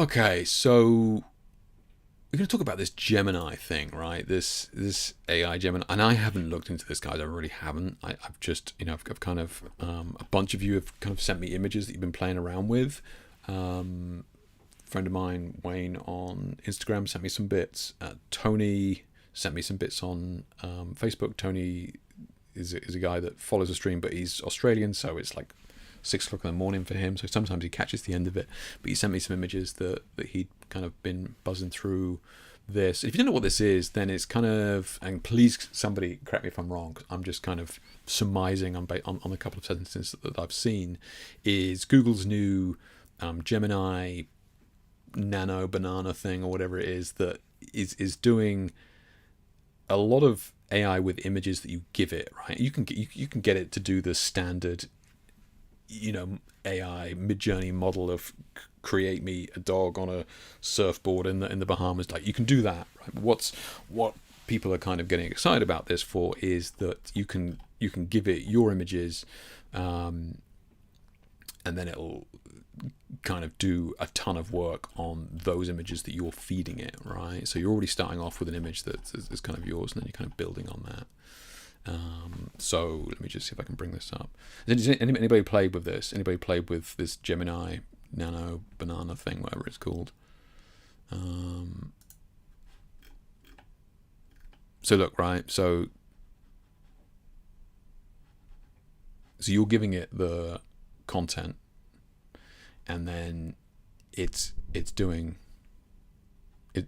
Okay, so we're going to talk about this Gemini thing, right? This AI Gemini, and I haven't looked into this, guys. I really haven't. I've just, I've kind of a bunch of you have kind of sent me images that you've been playing around with. Friend of mine, Wayne, on Instagram sent me some bits. Tony sent me some bits on Facebook. Tony is a guy that follows the stream, but he's Australian, so it's like 6 o'clock in the morning for him. So sometimes he catches the end of it. But he sent me some images that he'd kind of been buzzing through this. If you don't know what this is, then it's kind of, and please somebody correct me if I'm wrong, 'cause I'm just kind of surmising on a couple of sentences that I've seen, is Google's new Gemini Nano Banana thing or whatever it is that is doing a lot of AI with images that you give it, right? You can get it to do the standard, AI Mid-Journey model of create me a dog on a surfboard in the Bahamas. Like, you can do that, right? But what people are kind of getting excited about this for is that you can give it your images, and then it'll kind of do a ton of work on those images that you're feeding it, right? So you're already starting off with an image that is kind of yours, and then you're kind of building on that. So let me just see if I can bring this up. Has anybody played with this? Anybody played with this Gemini Nano Banana thing, whatever it's called? So look, right? So you're giving it the content, and then it's doing it.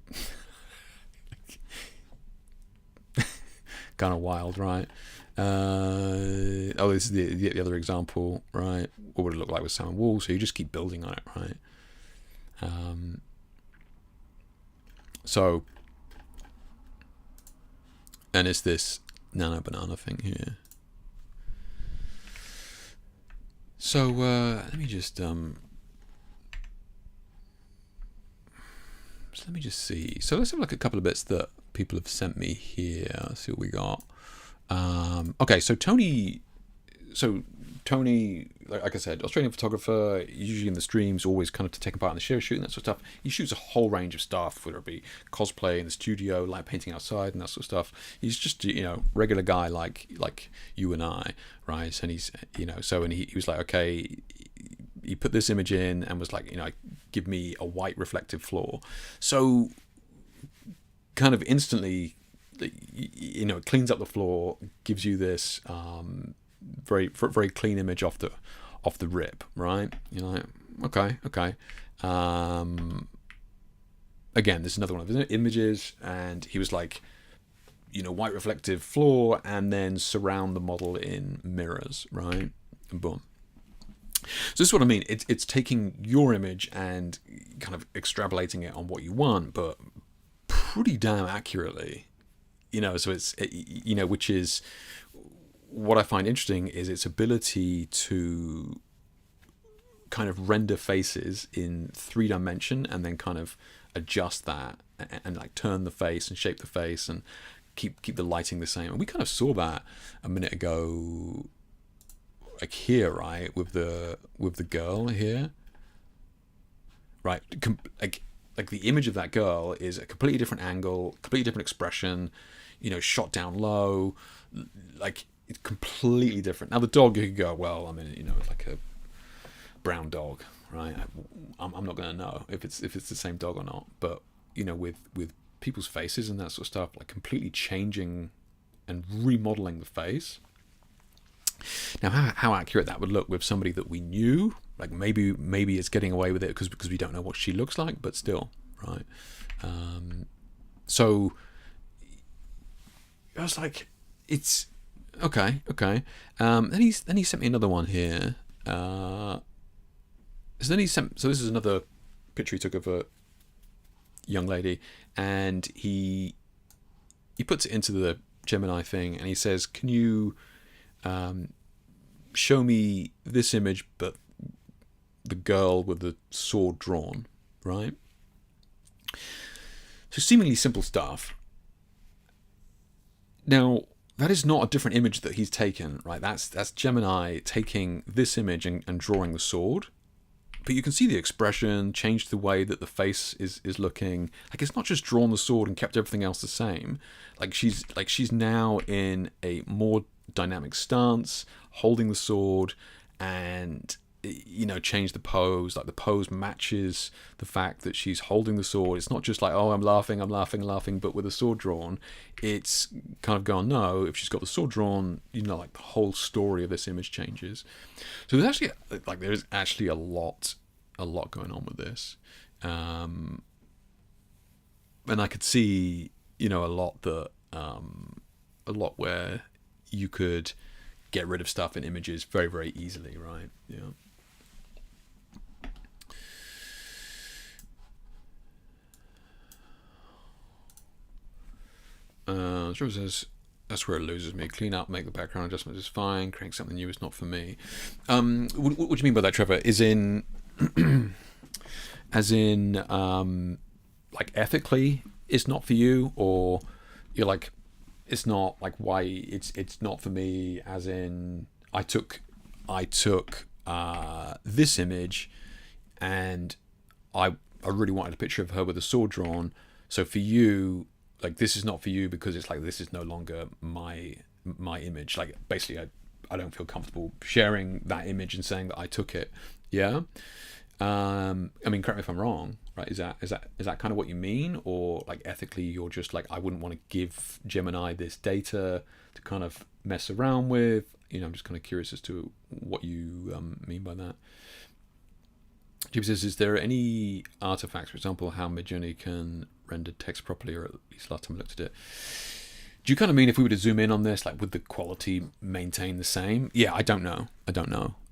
Kind of wild, right? This is the other example, right? What would it look like with salmon wool? So you just keep building on it, right? So, and it's this Nano Banana thing here. So let me just see. So let's have like a couple of bits that people have sent me here. Let's see what we got. Okay, so Tony, like I said, Australian photographer, usually in the streams, always kind of taking part in the show shooting, that sort of stuff. He shoots a whole range of stuff, whether it be cosplay in the studio, light painting outside, and that sort of stuff. He's just, regular guy like you and I, right? And he's, and he was like, okay, he put this image in and was like, give me a white reflective floor. So kind of instantly, it cleans up the floor, gives you this very clean image off the rip, right? You're like, okay. Again, this is another one of his images, and he was like, white reflective floor, and then surround the model in mirrors, right? And boom. So this is what I mean. It's taking your image and kind of extrapolating it on what you want, but pretty damn accurately. So it's, which is what I find interesting, is its ability to kind of render faces in 3 dimension and then kind of adjust that and like turn the face and shape the face and keep the lighting the same. And we kind of saw that a minute ago, like here, right, with the girl here, right? Like the image of that girl is a completely different angle, completely different expression, shot down low, like it's completely different. Now the dog, you could go, well, I mean, it's like a brown dog, right? I'm not going to know if it's the same dog or not. But with people's faces and that sort of stuff, like completely changing and remodeling the face. Now, how accurate that would look with somebody that we knew, like maybe it's getting away with it because we don't know what she looks like, but still, right? So I was like, it's okay. Then he sent me another one here. So this is another picture he took of a young lady, and he puts it into the Gemini thing, and he says, "Can you show me this image, but the girl with the sword drawn," right? So seemingly simple stuff. Now, that is not a different image that he's taken, right? That's Gemini taking this image and drawing the sword, But you can see the expression, changed the way that the face is looking. Like, it's not just drawn the sword and kept everything else the same. She's now in a more dynamic stance, holding the sword, and change the pose. Like, the pose matches the fact that she's holding the sword. It's not just like, oh, I'm laughing, but with the sword drawn, it's kind of gone, no, if she's got the sword drawn, like, the whole story of this image changes. So there's actually a lot going on with this. And I could see, a lot where you could get rid of stuff in images very, very easily, right? Yeah. Trevor says, that's where it loses me. Clean up, make the background adjustments is fine. Creating something new is not for me. What do you mean by that, Trevor? As in, like, ethically, it's not for you, or you're like, it's not, like, why it's not for me, as in, I took this image, and I really wanted a picture of her with a sword drawn. So for you, like, this is not for you because it's like, this is no longer my image. Like, basically, I don't feel comfortable sharing that image and saying that I took it. Yeah. I mean, correct me if I'm wrong, right? Is that kind of what you mean, or like, ethically, you're just like, I wouldn't want to give Gemini this data to kind of mess around with? I'm just kind of curious as to what you mean by that. Jimmy says, is there any artifacts, for example, how Midjourney can render text properly, or at least last time I looked at it? Do you kind of mean if we were to zoom in on this, like, would the quality maintain the same? Yeah, I don't know.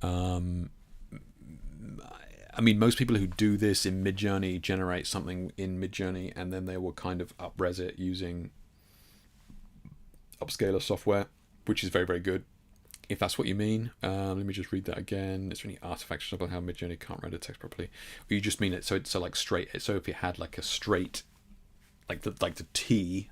I mean, most people who do this in Midjourney generate something in Midjourney, and then they will kind of up-res it using upscaler software, which is very, very good, if that's what you mean. Let me just read that again. Is there any artifacts, for example, how Midjourney can't render text properly? Or you just mean it so like straight? So if you had like a straight, like the T,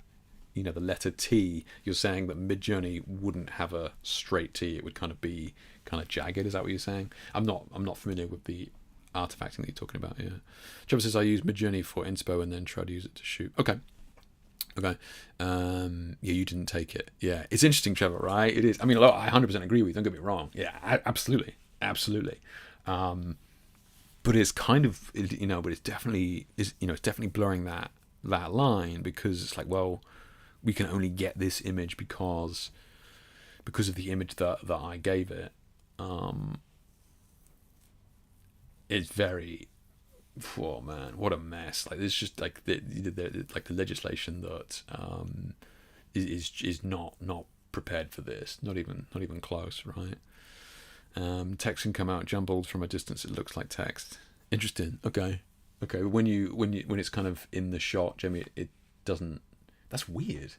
the letter T, you're saying that Midjourney wouldn't have a straight T. It would kind of be kind of jagged. Is that what you're saying? I'm not familiar with the artifacting that you're talking about. Yeah. Trevor says, I use Midjourney for inspo and then try to use it to shoot. Okay. Yeah, you didn't take it. Yeah, it's interesting, Trevor, right? It is. I mean, look, I 100% agree with you. Don't get me wrong. Yeah, absolutely. But it's kind of, but it's definitely blurring that line, because it's like, well, we can only get this image because of the image that I gave it. It's very, oh man, what a mess! Like, it's just like the legislation that is not prepared for this. Not even close, right? Text can come out jumbled from a distance. It looks like text. Interesting. Okay. When it's kind of in the shot, Jamie, it doesn't. That's weird.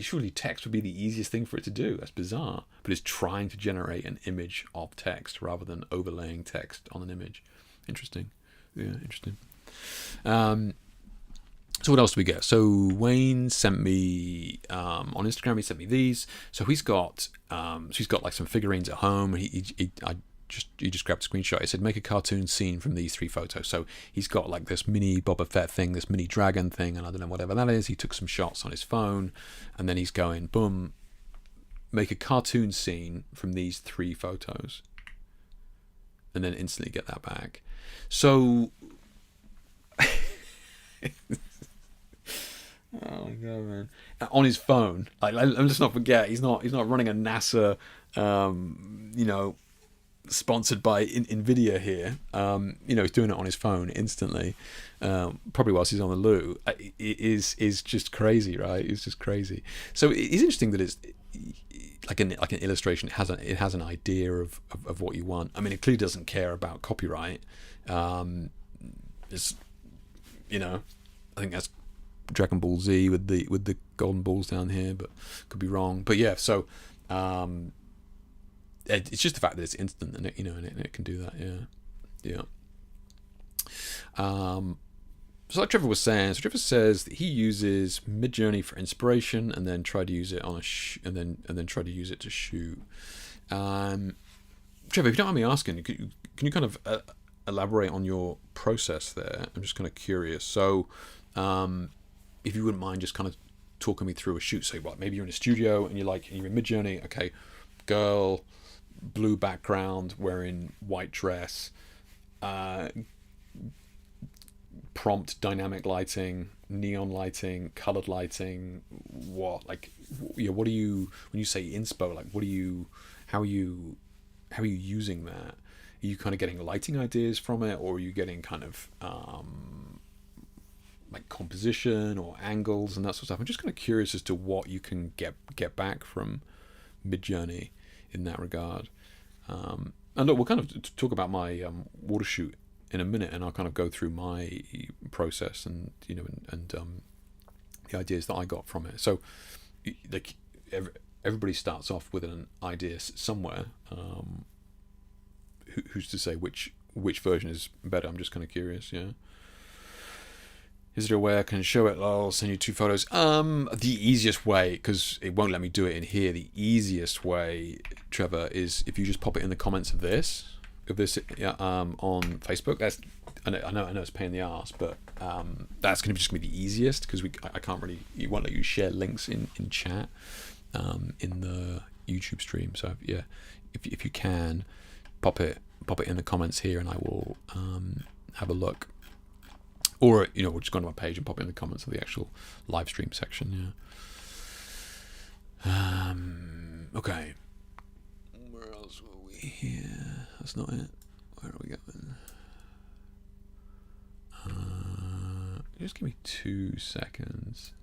Surely text would be the easiest thing for it to do. That's bizarre. But it's trying to generate an image of text rather than overlaying text on an image. Interesting. Yeah, interesting. So what else do we get? So Wayne sent me on Instagram. He sent me these. So he's got like some figurines at home. He just grabbed a screenshot. He said, make a cartoon scene from these 3 photos. So he's got like this mini Boba Fett thing, this mini dragon thing, and I don't know whatever that is. He took some shots on his phone, and then he's going, boom, make a cartoon scene from these 3 photos, and then instantly get that back. So, oh my god, man! On his phone, like, let's not forget, he's not running a NASA, sponsored by Nvidia here. He's doing it on his phone instantly, probably whilst he's on the loo. It is just crazy, right? It's just crazy. So it's interesting that it's like an illustration. It has an idea of what you want. I mean, it clearly doesn't care about copyright. It's, I think that's Dragon Ball Z with the golden balls down here, but could be wrong. But yeah, so it's just the fact that it's instant, and it can do that. Yeah. So like Trevor was saying, Trevor says that he uses Midjourney for inspiration, and then try to use it on and then try to use it to shoot. Trevor, if you don't mind me asking, can you kind of elaborate on your process there? I'm just kind of curious. So, if you wouldn't mind just kind of talking me through a shoot. So, what, maybe you're in a studio and you're in Midjourney. Okay, girl, blue background, wearing white dress, prompt dynamic lighting, neon lighting, colored lighting. What what do you, when you say inspo, like how are you using that? Are you kind of getting lighting ideas from it, or are you getting kind of like composition or angles and that sort of stuff? I'm just kind of curious as to what you can get back from Midjourney in that regard. And look, we'll kind of talk about my water shoot in a minute, and I'll kind of go through my process and the ideas that I got from it. So, like, everybody starts off with an idea somewhere. Who's to say which version is better? I'm just kind of curious. Yeah. Is there a way I can show it? I'll send you 2 photos. The easiest way, because it won't let me do it in here, the easiest way, Trevor, is if you just pop it in the comments of this on Facebook. That's, I know it's a pain in the ass, but that's going to just be the easiest, because I can't really, it won't let you share links in chat in the YouTube stream. So yeah, if you can pop it in the comments here, and I will have a look. Or, we'll just go to my page and pop it in the comments of the actual live stream section. Yeah. Okay. Where else were we here? That's not it. Where are we going? Just give me 2 seconds.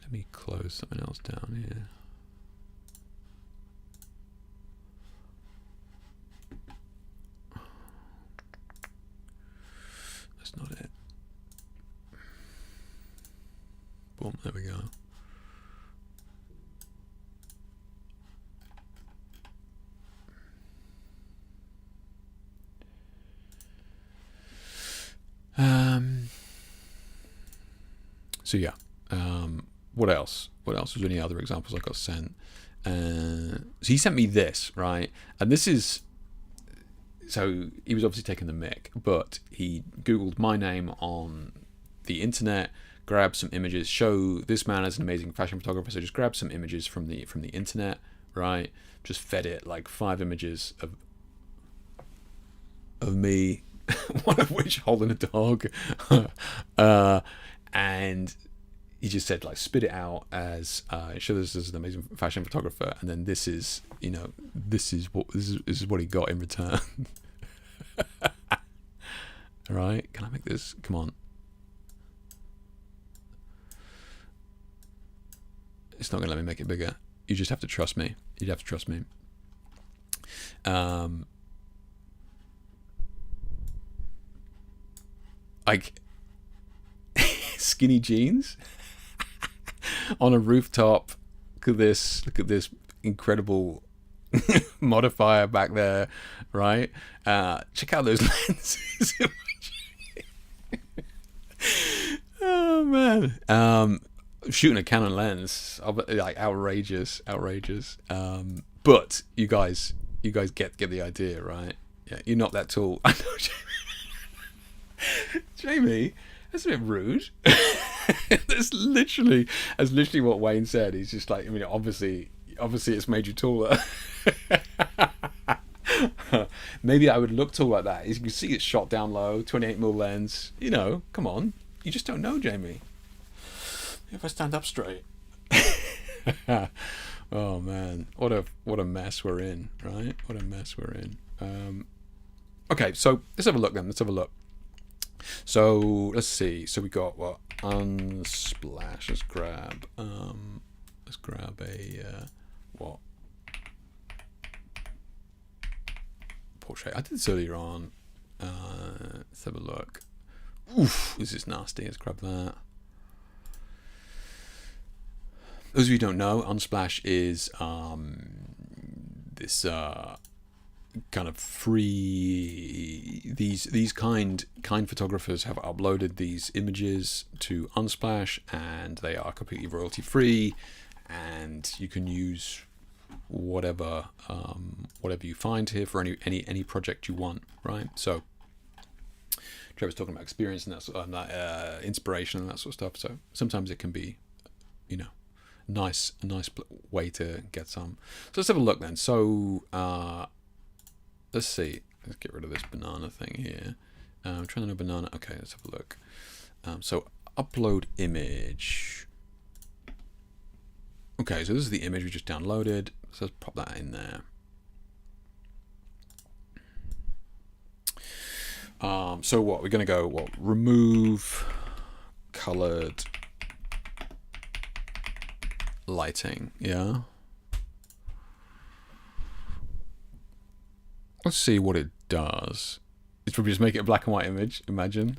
Let me close something else down here. That's not it. Boom, there we go. So yeah, what else? Was there any other examples I got sent? So he sent me this, right? And this is, so he was obviously taking the mic, but he Googled my name on the internet, grabbed some images, show this man as an amazing fashion photographer. So just grabbed some images from the internet, right? Just fed it like 5 images of me, one of which holding a dog, and he just said, like, spit it out as show this as an amazing fashion photographer, and then this is what he got in return. Right? Can I make this? Come on. It's not gonna let me make it bigger. You just have to trust me. You'd have to trust me. Like skinny jeans on a rooftop. Look at this incredible modifier back there, right? Check out those lenses. Oh man. Shooting a Canon lens, like outrageous. But you guys get the idea, right? Yeah, you're not that tall. I know, Jamie, that's a bit rude. That's literally what Wayne said. He's just like, I mean, obviously it's made you taller. Maybe I would look tall like that. As you can see, it's shot down low, 28mm lens. Come on, you just don't know, Jamie. If I stand up straight. Oh man, what a mess we're in, right? What a mess we're in. Okay, so let's have a look then. Let's have a look. So let's see. So we got what? Unsplash. Let's grab a what? Portrait. I did this earlier on. Let's have a look. Oof, this is nasty. Let's grab that. Those of you who don't know, Unsplash is this kind of free. These kind photographers have uploaded these images to Unsplash, and they are completely royalty free, and you can use whatever whatever you find here for any project you want, right? So Trevor's talking about experience and that sort of inspiration and that sort of stuff. So sometimes it can be, you know, a nice way to get some. So let's have a look then. So let's see. Let's get rid of this banana thing here. I'm trying to know banana. Okay, let's have a look. So upload image. Okay, so this is the image we just downloaded. So let's pop that in there. So what we're going to go? What, remove colored lighting? Yeah. Let's see what it does. It's probably just make it a black and white image. Imagine.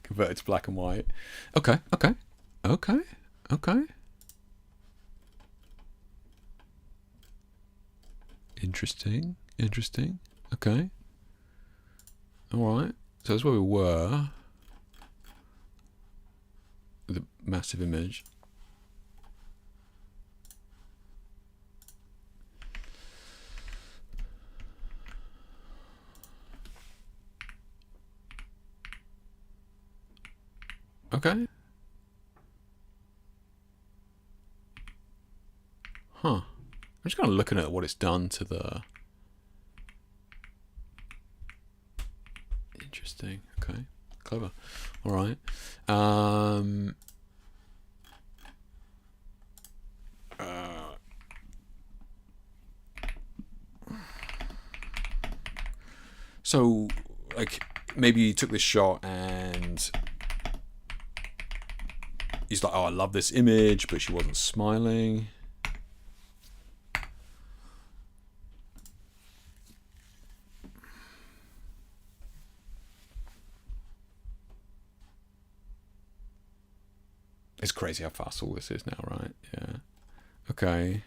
Convert it to black and white. Okay. Interesting. Okay. All right. So that's where we were. The massive image. Okay. Huh. I'm just kind of looking at what it's done to the... Interesting. Okay. Clever. All right. So, like, maybe you took this shot and he's like, oh, I love this image, but she wasn't smiling. It's crazy how fast all this is now, right? Yeah. Okay.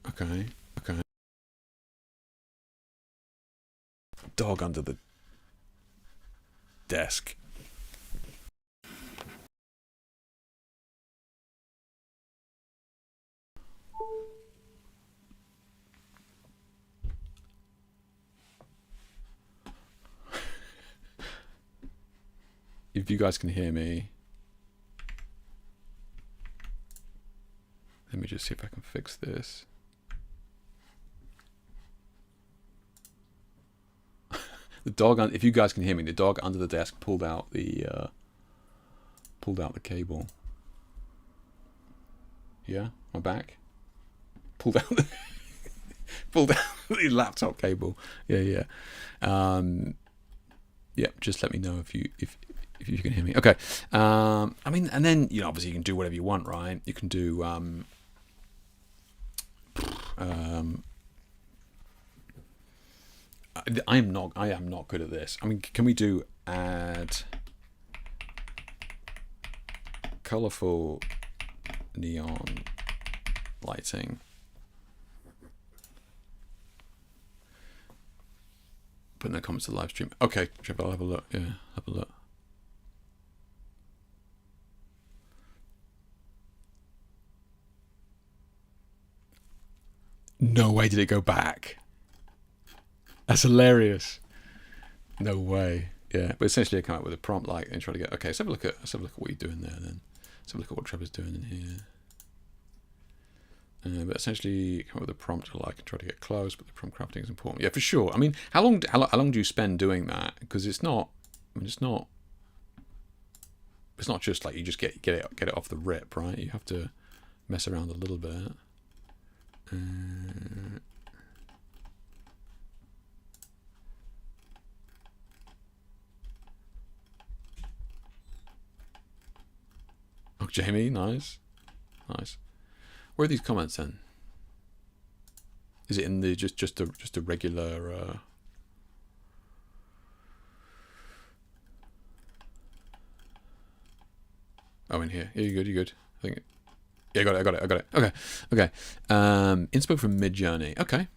Okay. Dog under the desk. If you guys can hear me, let me just see if I can fix this. The dog, if you guys can hear me, the dog under the desk pulled out the cable. Yeah, my back. Pulled out the laptop cable. Yeah. Yeah, just let me know if you can hear me. Okay. I mean, and then, you know, obviously you can do whatever you want, right? You can do I am not good at this. I mean, can we do add colorful neon lighting? Put in the comments to the live stream. Okay, Trevor, I'll have a look. Yeah, have a look. No way did it go back. That's hilarious. No way. Yeah, but essentially I come up with a prompt like and try to get. Okay, let's have a look at what you're doing there. Then let's have a look at what Trevor's doing in here. But essentially come up with a prompt like and try to get close. But the prompt crafting is important. Yeah, for sure. I mean, how long do you spend doing that? Because it's not. I mean, it's not just like you just get it off the rip, right? You have to mess around a little bit. Oh, Jamie, nice. Where are these comments then? Is it in the just a regular? Oh, in here. Yeah, you're good. I think. Yeah, I got it. Okay. Inspo from Midjourney. Okay.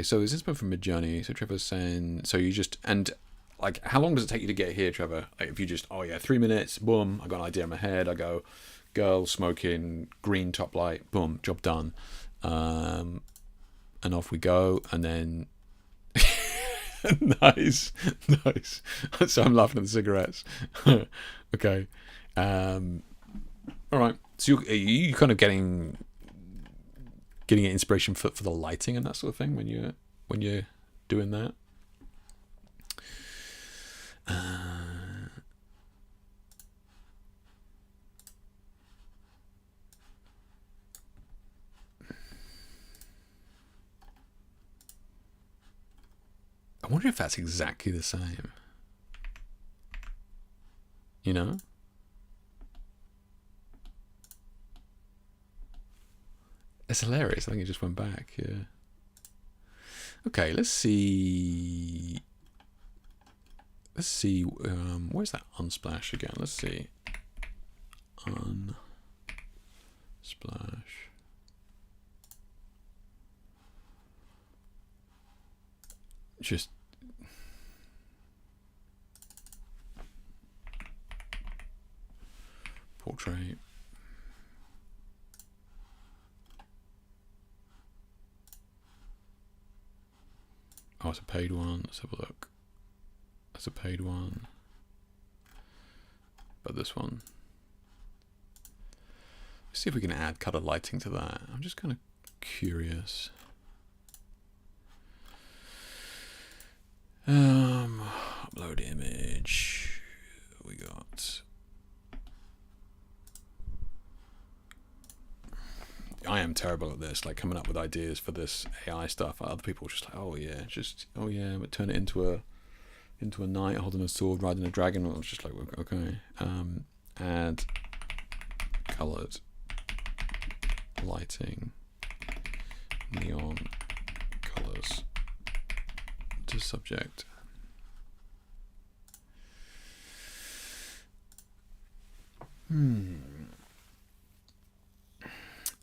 So there's inspo from Midjourney. So Trevor's saying. So you just and like, how long does it take you to get here, Trevor? Like, if you just, oh yeah, 3 minutes, boom, I got an idea in my head. I go, girl smoking, green top light, boom, job done, and off we go. And then, nice. So I'm laughing at the cigarettes. Okay, all right. So are you kind of getting inspiration for the lighting and that sort of thing when you're doing that? I wonder if that's exactly the same. You know? It's hilarious. I think it just went back. Yeah. Okay, let's see. Where's that unsplash again? Let's see. Unsplash. Just portrait. Oh, it's a paid one. Let's have a look. That's a paid one. But this one. Let's see if we can add color lighting to that. I'm just kind of curious. Upload image. We got. I am terrible at this, like coming up with ideas for this AI stuff. Other people are just like, oh yeah, but turn it into a knight holding a sword, riding a dragon. I was just like, okay. Add colored lighting, neon colors to subject.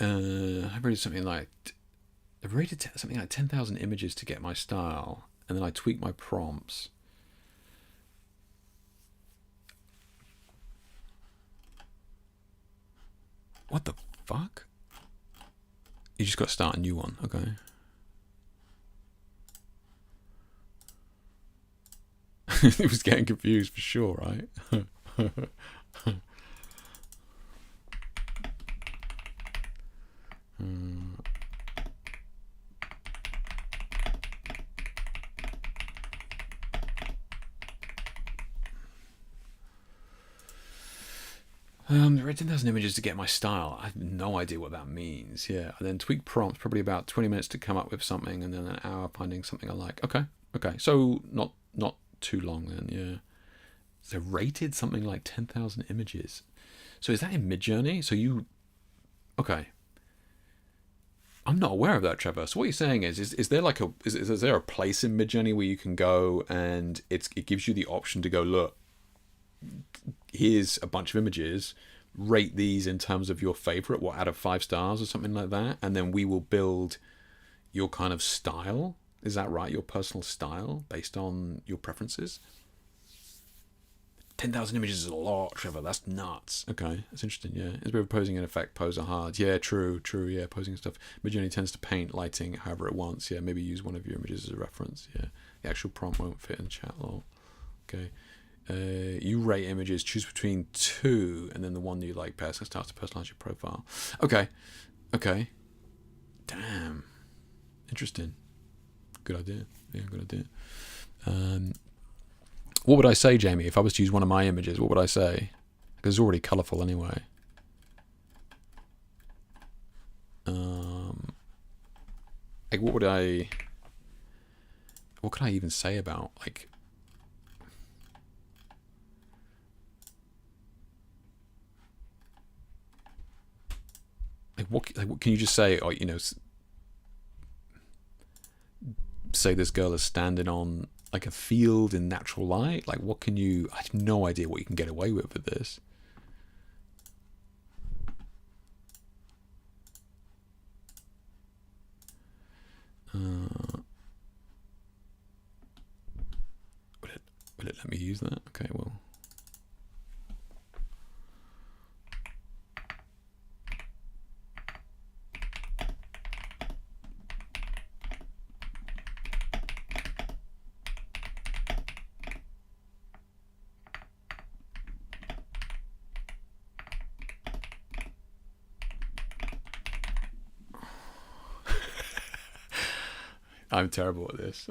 I rated something like 10,000 images to get my style, and then I tweak my prompts. What the fuck? You just got to start a new one, okay? It was getting confused for sure, right? Read 10,000 images to get my style. I have no idea what that means. Yeah, and then tweak prompts, probably about 20 minutes to come up with something, and then an hour finding something I like. Okay. So not too long then. Yeah. So rated something like 10,000 images. So is that in Midjourney? So you, okay. I'm not aware of that, Trevor. So what you're saying is there like is there a place in Midjourney where you can go and it gives you the option to go, look, here's a bunch of images, rate these in terms of your favorite, what out of 5 stars or something like that, and then we will build your kind of style. Is that right? Your personal style based on your preferences? 10,000 images is a lot, Trevor. That's nuts. Okay, that's interesting. Yeah, it's a bit of posing in effect. Pose are hard. Yeah, true. Yeah, posing stuff. Midjourney tends to paint lighting however it wants. Yeah, maybe use one of your images as a reference. Yeah, the actual prompt won't fit in the chat log. Okay. You rate images, choose between 2, and then the one you like best starts to personalize your profile. Okay. Damn. Interesting. Good idea. Yeah, good idea. What would I say, Jamie, if I was to use one of my images? What would I say? Because it's already colourful anyway. Like, what could I even say about, like, what can you just say? Or, say this girl is standing on like a field in natural light. Like, what can you? I have no idea what you can get away with this. Will it let me use that? Okay, well. I'm terrible at this.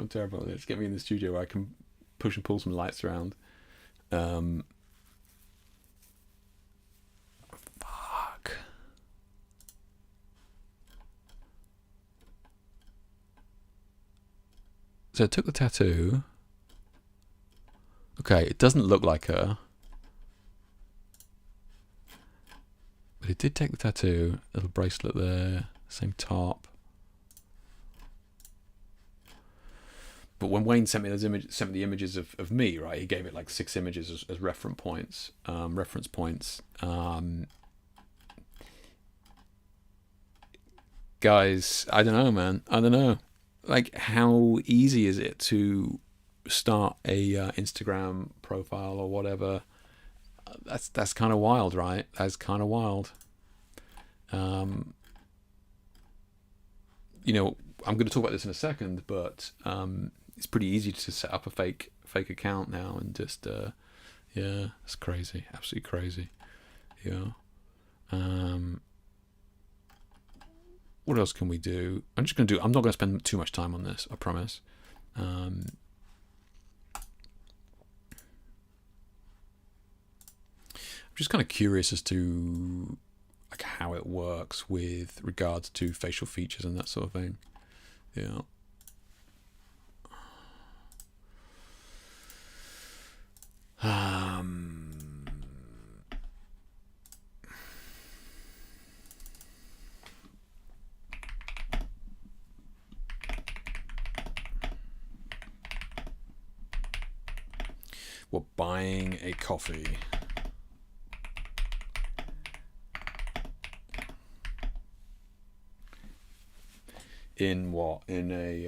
Get me in the studio where I can push and pull some lights around. Fuck. So I took the tattoo. Okay, it doesn't look like her. But it did take the tattoo. Little bracelet there. Same top. But when Wayne sent me the images of me, right? He gave it like 6 images as reference points. Guys, I don't know, man. I don't know. Like, how easy is it to start a Instagram profile or whatever? That's kind of wild, right? That's kind of wild. You know, I'm going to talk about this in a second, but it's pretty easy to set up a fake account now and just yeah, it's crazy, absolutely crazy. Yeah. What else can we do? I'm not going to spend too much time on this, I promise. I'm just kind of curious as to like how it works with regards to facial features and that sort of thing. Yeah. We're buying a coffee. In what? In a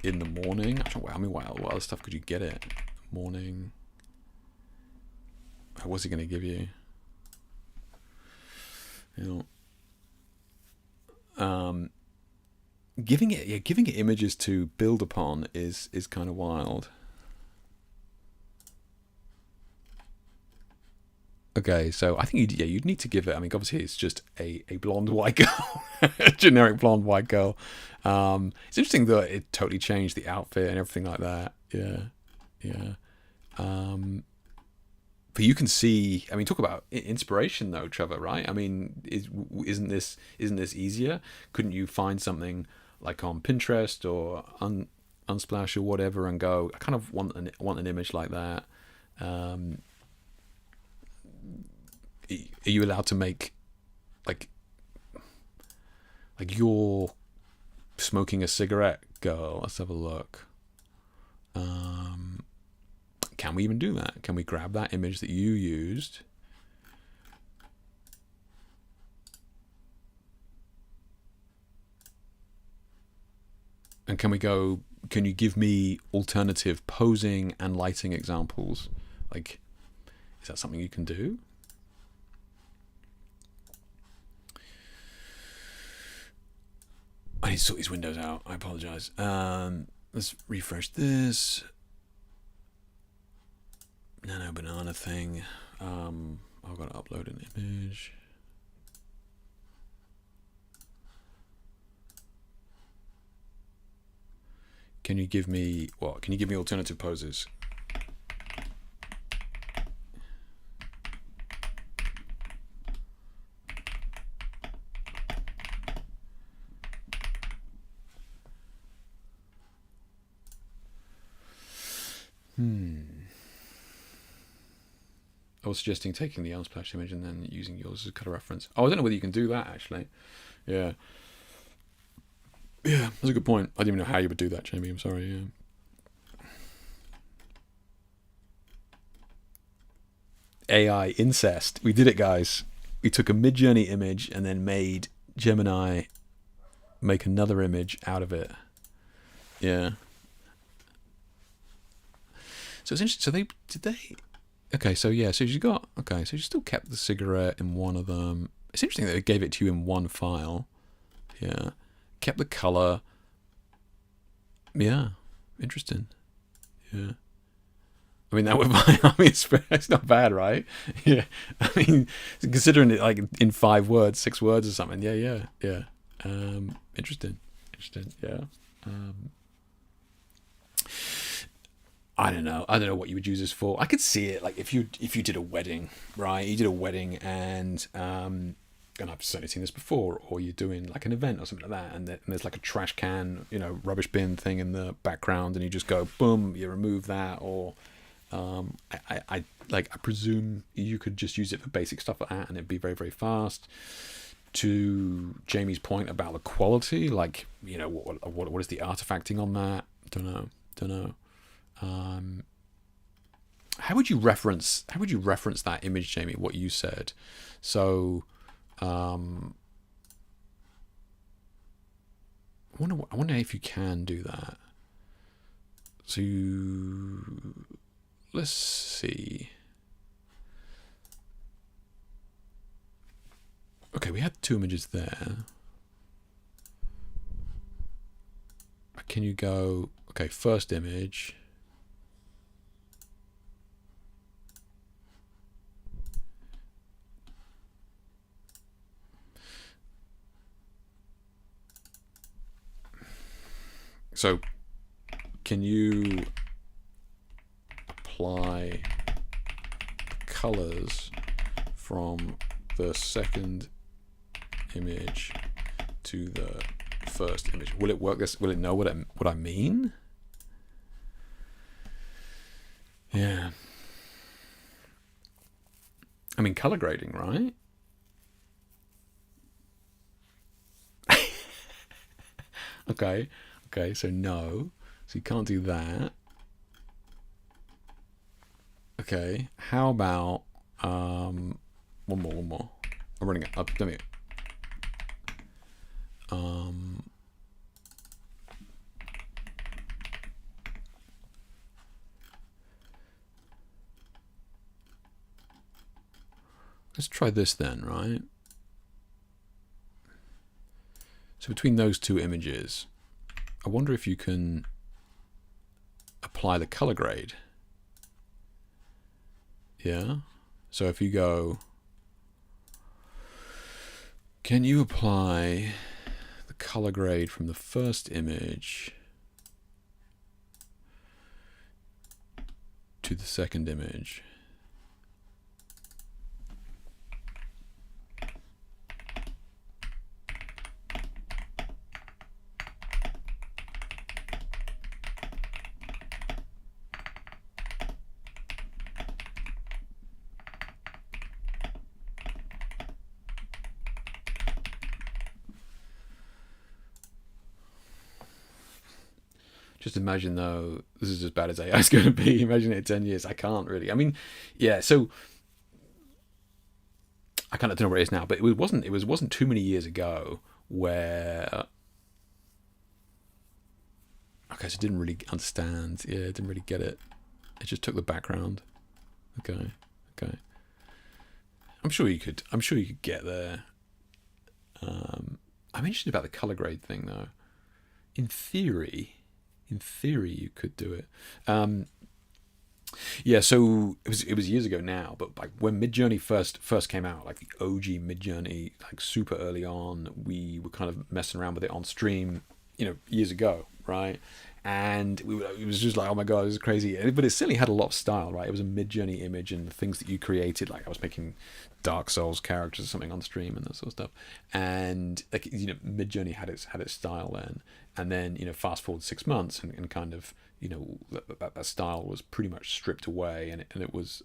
in the morning? I mean, what other stuff could you get it? Morning. What's he going to give you? You know, giving it images to build upon is kind of wild. Okay, so I think you'd need to give it. I mean, obviously it's just a blonde white girl, a generic blonde white girl. It's interesting that it totally changed the outfit and everything like that. Yeah. But you can see. I mean, talk about inspiration, though, Trevor. Right? I mean, isn't this easier? Couldn't you find something like on Pinterest or Unsplash or whatever, and go, I kind of want an image like that. Are you allowed to make like you're smoking a cigarette, girl? Let's have a look. Can we even do that? Can we grab that image that you used? And can you give me alternative posing and lighting examples? Like, is that something you can do? I need to sort these windows out. I apologize. Let's refresh this. Nano Banana thing. I've got to upload an image. Can you give me what? Can you give me alternative poses? I was suggesting taking the Unsplash image and then using yours as a color reference. Oh, I don't know whether you can do that, actually. Yeah. Yeah, that's a good point. I didn't even know how you would do that, Jamie. I'm sorry. Yeah. AI incest. We did it, guys. We took a Midjourney image and then made Gemini make another image out of it. Yeah. So it's interesting. So they okay, so yeah, so you got, okay, so you still kept the cigarette in one of them. It's interesting that they gave it to you in one file. Yeah. Kept the color. Yeah. Interesting. Yeah. I mean, that would, I mean, it's not bad, right? Yeah. I mean, considering it like in 5 words, 6 words or something. Yeah. Interesting. Yeah. I don't know. What you would use this for. I could see it like if you did a wedding, right? You did a wedding, and I've certainly seen this before, or you're doing like an event or something like that, and there's like a trash can, rubbish bin thing in the background, and you just go boom, you remove that, or I presume you could just use it for basic stuff like that, and it'd be very, very fast. To Jamie's point about the quality, like what is the artifacting on that? Don't know. How would you reference that image, Jamie? What you said. So, I wonder if you can do that. So let's see. Okay, we had 2 images there. Can you go? Okay, first image. So, can you apply colors from the second image to the first image? Will it work? Will it know what I mean? Yeah. I mean, color grading, right? Okay, so no. So you can't do that. Okay, how about one more. I'm running it up. Let me. Let's try this then, right? So between those 2 images, I wonder if you can apply the color grade. Yeah. So if you go, can you apply the color grade from the first image to the second image? Just imagine, though, this is as bad as AI is going to be. Imagine it in 10 years. I can't really. I mean, yeah. So I kind of don't know where it is now, but it wasn't too many years ago where. Okay, so didn't really understand. Yeah, didn't really get it. It just took the background. Okay. I'm sure you could get there. I'm interested about the color grade thing, though. In theory, you could do it. Yeah, so it was years ago now, but like when Midjourney first came out, like the OG Midjourney, like super early on, we were kind of messing around with it on stream, years ago, right? And it was just like, oh my god, this is crazy. But it certainly had a lot of style, right? It was a Midjourney image, and the things that you created, like I was making Dark Souls characters or something on stream and that sort of stuff. And like Midjourney had its style then, and then fast forward 6 months, and kind of that style was pretty much stripped away, and it was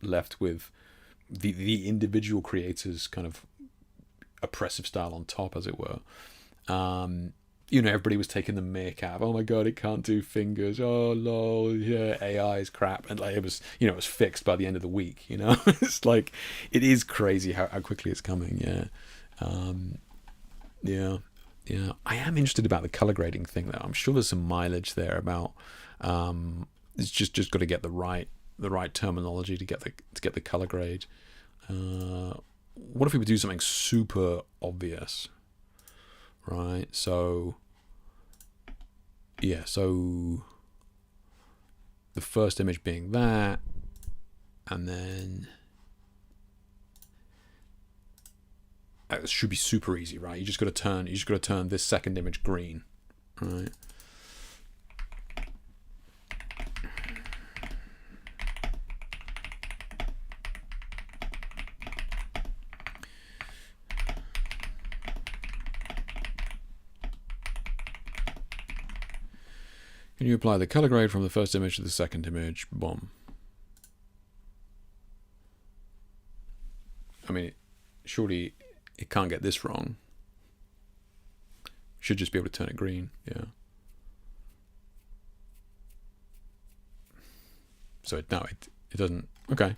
left with the individual creators' kind of oppressive style on top, as it were. Everybody was taking the mick out of, oh my god, it can't do fingers, oh lol, yeah, AI is crap, and like it was fixed by the end of the week. It's like, it is crazy how quickly it's coming. Yeah. Yeah, I am interested about the color grading thing though. I'm sure there's some mileage there about it's just got to get the right terminology to get the color grade. What if we would do something super obvious, right? So yeah, so the first image being that, and then it should be super easy, right? You just got to turn this second image green, right? Can you apply the color grade from the first image to the second image? Boom. I mean, surely it can't get this wrong. Should just be able to turn it green. Yeah. So it doesn't. Okay.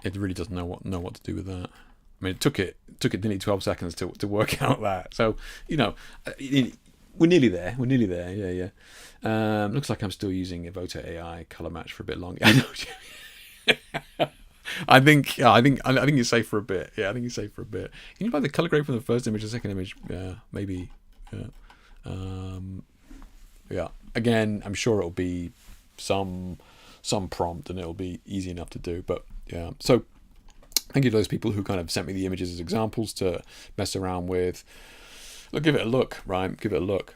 It really doesn't know what to do with that. I mean, it took it nearly 12 seconds to work out that. So we're nearly there. Yeah. Looks like I'm still using Evoto AI color match for a bit longer. I know. I think you're safe for a bit. Yeah, I think you're safe for a bit. Can you apply the color grade from the first image to the second image? Yeah, maybe. Yeah. Yeah. Again, I'm sure it'll be some prompt and it'll be easy enough to do. But yeah. So thank you to those people who kind of sent me the images as examples to mess around with. Look, give it a look, right? Give it a look.